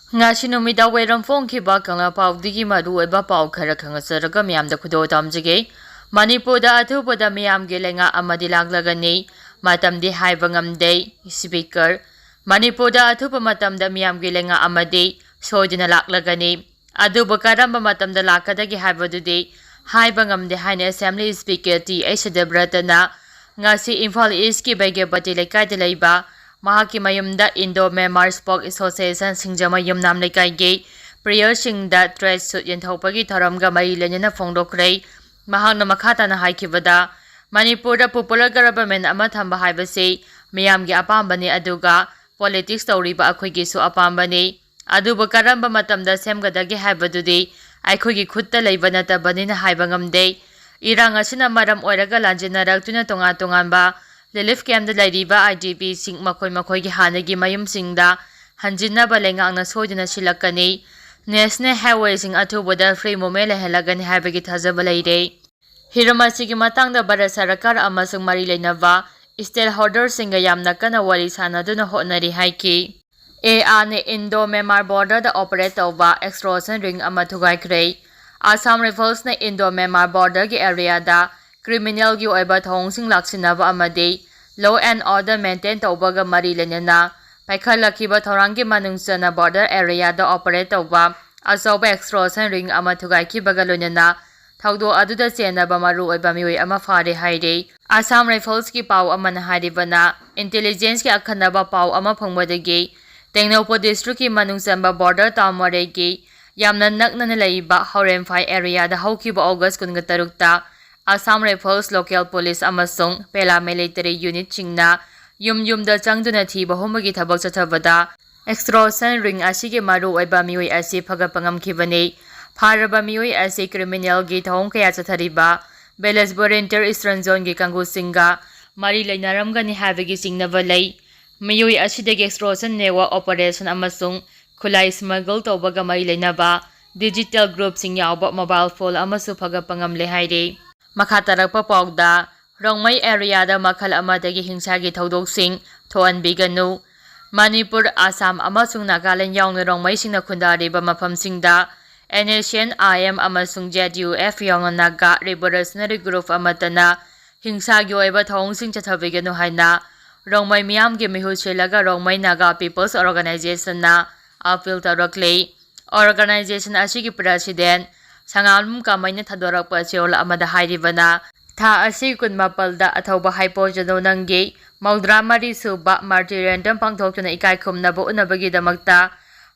Ngasi numida wairam phongkhiba kangla pawdigi maruoiba paw khara khangasaraga miyamda khudo tamjige Manipurda athubada miyamge lenga amadi laglagani matamdi haiba ngamde speaker Manipurda athuba matamda miyamge lenga amadi soidina laglagani aduba karamba matamda lakadagi haibadudi haiba ngamde haina assembly speaker T Ashadabratana ngasi Imphal East ki bege bati lekai de leiba Mahaki mayumda Indo Myanmar Spok Association Singjama Yumnam Lekai prayer singda dress suit yenthopagi tharamga mai lenena phongdokrei mahangna makhatana haikibada Manipurda popular government ama thamba haibase miyamgi apambani aduga politics tawriba akhoigi su apambani aduba karamba matamda semgadagi haibadudi aikhoigi khutta leiba natabanina haiba ngamde irang asina maram oiraga lanjinarak tonga tonganba Relief camp da lairiba IDP sing makoi gi hanagi mayum singda hanjinna balenga na soidina silakani National Highway sing atubada free moment lehelagani haibagi thajaba leire Hiramasi gi matangda Bharat Sarkar amasung mari leinaba stakeholder singa yamna kana wari sanaduna hotnari haiki ne Indo Myanmar border da operate tawba extortion ring ama thugai krei Assam Rifles na Indo Myanmar border gi area da criminal gi oiba thongsing laksinaba amade law and order maintain tawbaga mari lenena paikhalakhiba thorangi manungsana border area da operate tawba asoba extortion ring ama thugai ki bagalonena thawdo aduda chenaba maru oiba miwi ama fare haire Assam Rifles ki paw amana haribana intelligence ki akhanaba paw ama phangmadagi Tengnopo district ki manungsamba border tamare gi yamna nakna leiba Huranba area da haukiba August 13 ta Assam Rifles local police amasung pela military unit chingna yum da changduna thiba homagi thabak chathabada extortion ring asigi maru oiba mioi asi phagapangam khibani pharaba mioi asi criminal gi thong kaya chathariba Belas Volunteer Eastern Zone gi kangu singa mari leinaram gani habagi singnaba lei mioi asidagi extortion newa operation amasung khulai smuggle tawbaga mari leinaba digital group sing yawba mobile phone amasu phagapangam le haire Makatarakpa pawda Rongmai area da makhal amadagi hingsagi thodok-sing thoanbiganu Manipur Assam amasung Nagaland yaungna Rongmai singna khundariba mafamsingda NSNIM amasung ZUF yaungna Naga Revolutionary Group amatana hingsagi oiba thongsing chathabiganu haina Rongmai miyamgi mihu silaga Rongmai Naga People's Organization na appeal tawrakle organization asigi president Sangalum kamaina thadorakpa cheola amada hairibana tha asi kunmapalda athauba hypojano nangi maudramari suba martirendam pangthokna ikai khumnaba unabagi damakta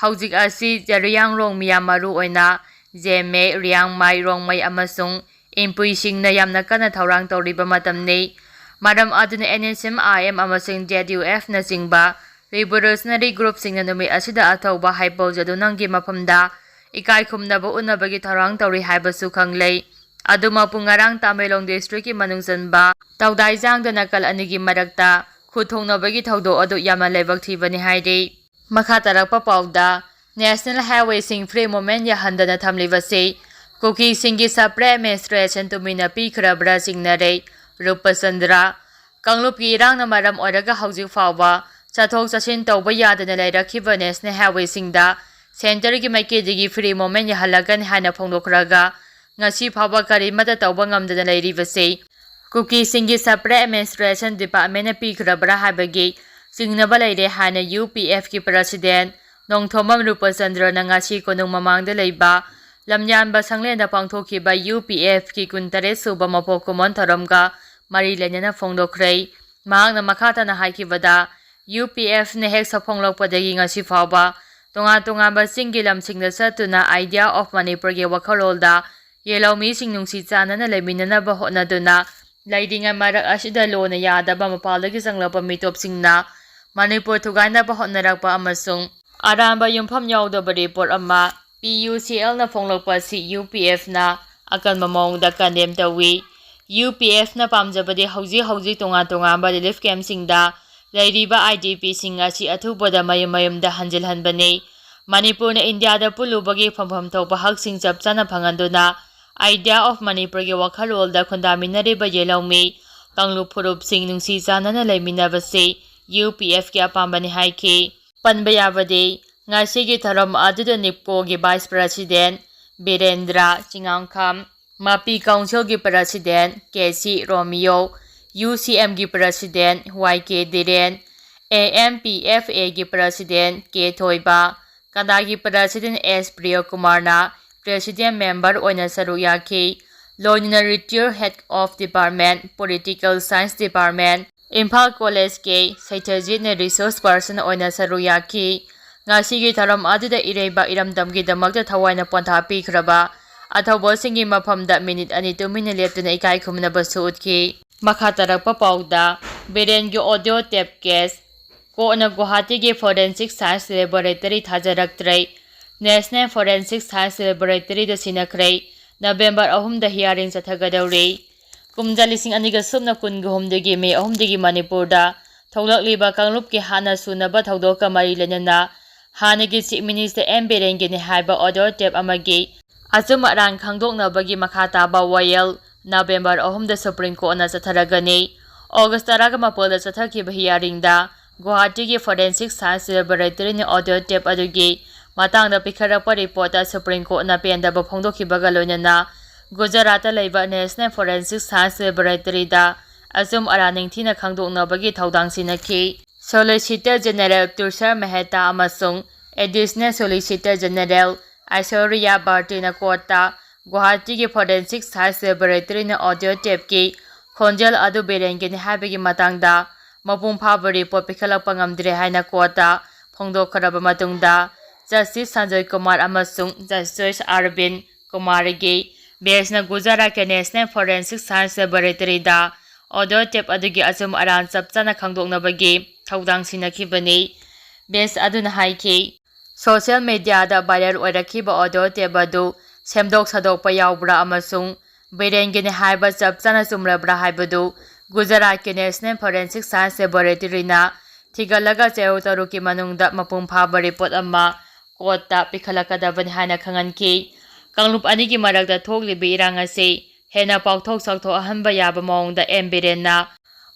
haujik asi jariyang rong miyamaru oina jeme riang mai rong mai amasung impui singna yamna kana thaurang tawriba matamne madam aduna NSMIM amasung ZUF na singba revolutionary group singna numi asida athauba hypojano nangi mapamda Ikai khumnaba unabagi tharang tawri haibasu khanglei aduma pungarang Tamelong district ki manungsanba tawdai jangda nakal anigi marakta khuthongnabagi thawdo adu yamna lebak thibani haire makha tarakpa pawda National Highway sing free moment ya handana thamlibase kuki singi sapre administration tumina pikhrabra singnare Rupasandra Kanglup ki irang na maram oraga haujik phaoba chathok chachin tawba yadana leirakhiba National Highway singda Center ki maikedi free moment ya halagan hana phongdokraga ngasi phawa kari mata tawba ngamdana leiribase kuki singi sapre administration department na pikhrabra habagi singnaba leire hana UPF ki president Nongthomam Rupasandra na ngasi konung mamangda leiba lamyanba sanglenda pangthokiba UPF ki kuntare suba mapokomon tharamga mari lenana phongdokrei mahangna makhata na haikibada UPF ne hek saphonglokpadagi ngasi phawa Tonga ba singilam singda satuna idea of Manipur ge wakhalolda yelawmi sing nungsi chanana leminana ba hotnaduna laidinga marak asida lona yadaba mapalagi sanglapa mitop singna Manipur thugaina ba hotnarakpa amasung aramba yumpham yawdaba report ama PUCL na phonglokpa si UPF na akan mamongda kandem tawi UPF na pamjabade hauji tonga ba relief camp singda Lairiba IDP singa si athubada mayum-mayumda hanjilhanbane Manipur na India da pulubagi phampham thawpa haksing chapchana phanganduna idea of Manipur ge wakhalolda khundaminariba yelawmi Kanglup phurup sing nungsi chanana leiminabase UPF ki apambani haike panba yabade Ngasigi tharam aduda Nipkogi Vice President Birendra Chingamkham, Mapi Council gi President KC Romeo, UCM gi President YK Diren, AMPFA gi President K Thoiba, Kada gi President S Priyakumarna, President Member Oina Saruyaki, Loinina Retired Head of Department, Political Science Department, Imphal College K, Saitajit Resource Person Oina Saruyaki, Ngasigi tharam aduda ireba iramdamgi damakta thawaina pontha pikraba, Athaubosinggi mafamda minute ani tumina leptuna ikai khumnaba suutki. Makha tarakpa pauda, Biren gi audio tape case, Ko'na Guwahati gi Forensic Science Laboratory thajaraktrei, National Forensic Science Laboratory da sinakhrei, November 3 da hearing chathagadauri. Kumja lising aniga subna kungi humdagi May 3 Manipurda, Thoglakliba kanglupki hana sunaba thaudoka mari lenana, Hanagi Chief Minister M. Biren gi ni haiba audio tape amagi, Achum arang khangdoknabagi makha taba wayel, November 3 da Supreme Court na chatharagani, August 18 da chathakiba hearing da, Guwahati gi Forensic Science Laboratory ni audio tape adugi, matangda pikharapa report da Supreme Court na pendaba phongdokhibaga loinana, Gujarat laiba National Forensic Science Laboratory da, Achum araning thina khangdoknabagi thaudang sinaki. Solicitor General Tushar Mehta amasung Additional Solicitor General Aishwarya Bhartina Kota, Guwahati gi Forensic Science Laboratory na audio tape ki khonjal adu Biren gi ni haibagi matangda mapung phaba report pikhalakpa ngamdre haina Kota phongdokharaba matungda Justice Sanjay Kumar amasung Justice Arvind Kumar gi Besna Gujarat ke National Forensic Science Laboratory da audio tape adugi achum aran chapchana khangdoknabagi thaudang sinakibani. Bes aduna haiki Social media da viral oirakiba audio tape adu semdok sadokpa yaubra amasung Biren gi ni haiba chapchana chumrabra haibadu Gujarat ke National Forensic Science Laboratory na thigalaga cheu taruki manungda mapung phaba report amma kota pikhalakadabani haina khanganki. Kanglup anigi marakda thoklibi irang ase hena pauthok sakthok ahanba yaba maungda M. Biren na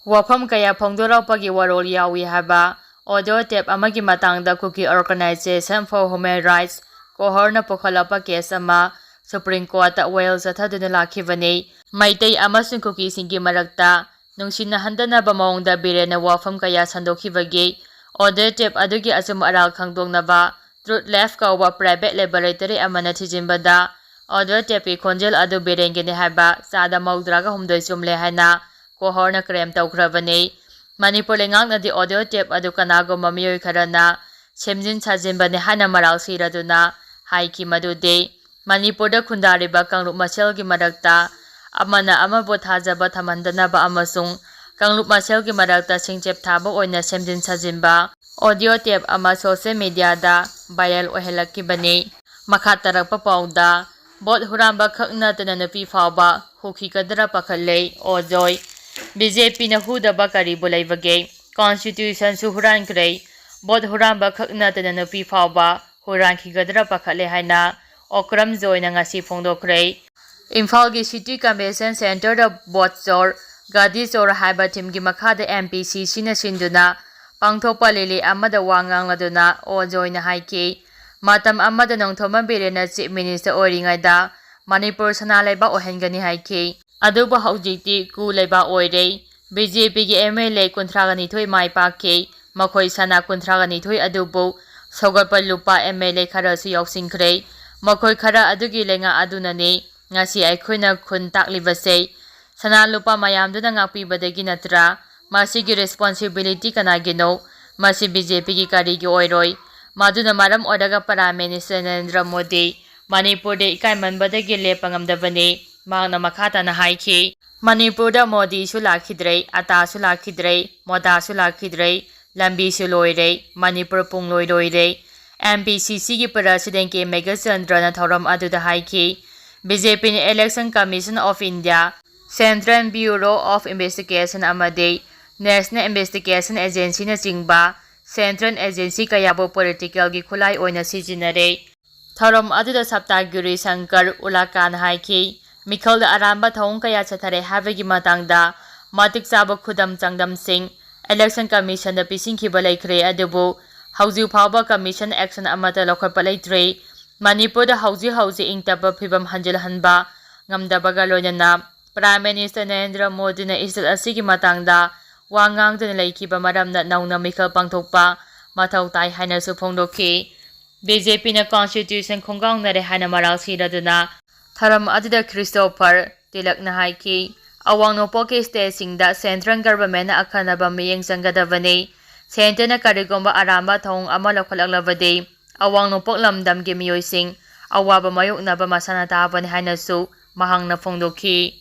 wafam kaya phongdorakpagi warol yawi haba audio tape amagi matangda Kuki Organization for Human Rights kohorna pokhalapa case ama Supreme Court ta wail chathaduna lakhibani. Maitai amasung Kuki singgi marakta nungsina handanaba maungda Biren na wafam kaya sandokhibagi audio tape adugi achum aral khangdoknaba Truth Left kauba private laboratory amana thijinbada audio tape khonjel adu Biren gi ni haiba chada maudraga humdoi chumle haina kohorna claim tawkhrabani. Manipur lengangna di audio tape adu kanago mamiyoi kharana semjin sajinbani haina maral siraduna haiki madude Manipur da khundariba kanglup masel gi marakta amana amabo thajaba thamandanaba amasung kanglup masel gi marakta singchep thaba oina semjin sajinba audio tape ama social media da viral ohelakibani. Makha tarakpa pauda bot huranba khak nattana Nupi phaoba hukhigadra pakhatle ojoi BJP na hudaba karibu laibage Constitution su hurankrei bot huranba khak nattana Nupi phaoba hukhigadra pakhatle haina okram joina ngasi phongdokhrei. Imphal gi City Convention Center da bot chor gadi chor haiba team gi makha da MPCC na sinduna pangthokpa lili amada wangangladuna ojoina haiki matam amada nongthoma Biren na Chief Minister oiringai da Manipur sana laiba ohengani haiki aduba haujiti ku laiba oirei BJP gi MLA 32 mai pakki makhoi sana 32 adubu sogatpa lupa MLA khara su yausingkhrei makhoi khara adugi lenga adunani ngasi aikhoina khun taklibase sana lupa mayamduna ngakpibadagi natra masigi responsibility kanagino masi BJP gi kari gi oiroi maduna maram odaga Prime Minister Narendra Modi Manipur de ikai manbadagi lepangamdabani magna makhata na haiki Manipur da Modi su lakhidrei ata su lakhidrei moda su lakhidrei lambi su loirei Manipur pung loiroi MPCC gi President ke Megachandra na thoram aduda haiki BJP ni Election Commission of India Central Bureau of Investigation amade National Investigation Agency na chingba Central Agency kayabo political gi khulai oina sijinare thoram aduda Saptagiri Shankar Ulakan haiki mikhal da aramba thong kaya chathare habagi matangda matik chaba khudam changdam sing Election Commission da pisingkhiba laikhre adubu Hꯧꯖꯤꯛ ꯐꯥꯎꯕ commission action ꯑꯃꯠꯇ ꯂꯧꯈꯠꯄ ꯂꯩꯇ꯭ꯔꯤ꯫ ꯃꯅꯤꯄꯨꯔꯗ ꯍꯧꯖꯤꯛ ꯏꯪꯇꯞꯄ ꯐꯤꯚꯝ ꯍꯟꯖꯤꯜꯍꯟꯕ ꯉꯝꯗꯕꯒ ꯂꯣꯏꯅꯅ prime minister Narendra ꯃꯣꯗꯤꯅ state ꯑꯁꯤꯒꯤ ꯃꯇꯥꯡꯗ ꯋꯥ ꯉꯥꯡꯗꯨꯅ ꯂꯩꯈꯤꯕ ꯃꯔꯝꯅ ꯅꯧꯅ ꯃꯤꯈꯜ ꯄꯥꯡꯊꯣꯛꯄ ꯃꯊꯧ ꯇꯥꯏ ꯍꯥꯏꯅꯁꯨ ꯐꯣꯡꯗꯣꯛꯈꯤ꯫ ꯕꯤ.ꯖꯦ.ꯄꯤꯅ ꯀꯟꯁꯇꯤꯇ꯭ꯌꯨꯁꯟ ꯈꯣꯡꯒꯥꯎꯅꯔꯦ ꯍꯥꯏꯅ ꯃꯔꯥꯜ ꯁꯤꯔꯗꯨꯅ ꯊꯧꯔꯝ ꯑꯗꯨꯗ ꯈ꯭ꯔꯤꯁꯇꯣꯐꯔ ꯇꯤꯂꯛꯅ ꯍꯥꯏꯈꯤ꯫ ꯑꯋꯥꯡ ꯅꯣꯡꯄꯣꯛꯀꯤ ꯁ꯭ꯇꯦꯠꯁꯤꯡꯗ ꯁꯦꯟꯇ꯭ꯔꯦꯜ ꯒꯚꯔꯟꯃꯦꯟꯠꯅ ꯑꯈꯟꯅꯕ ꯃꯤꯠꯌꯦꯡ ꯆꯪꯒꯗꯕꯅꯤ꯫ ꯁꯦꯟꯇꯔꯅ ꯀꯔꯤꯒꯨꯝꯕ ꯑꯔꯥꯟꯕ ꯊꯧꯑꯣꯡ ꯑꯃ ꯂꯧꯈꯠꯂꯛꯂꯕꯗꯤ ꯑꯋꯥꯡ ꯅꯣꯡꯄꯣꯛ ꯂꯝꯗꯝꯒꯤ ꯃꯤꯑꯣꯏꯁꯤꯡ ꯑꯋꯥꯕ ꯃꯥꯌꯣꯛꯅꯕ ꯃꯁꯥꯅ ꯇꯥꯕꯅꯤ ꯍꯥꯏꯅꯁꯨ ꯃꯍꯥꯛꯅ ꯐꯣꯡꯗꯣꯛꯈꯤ꯫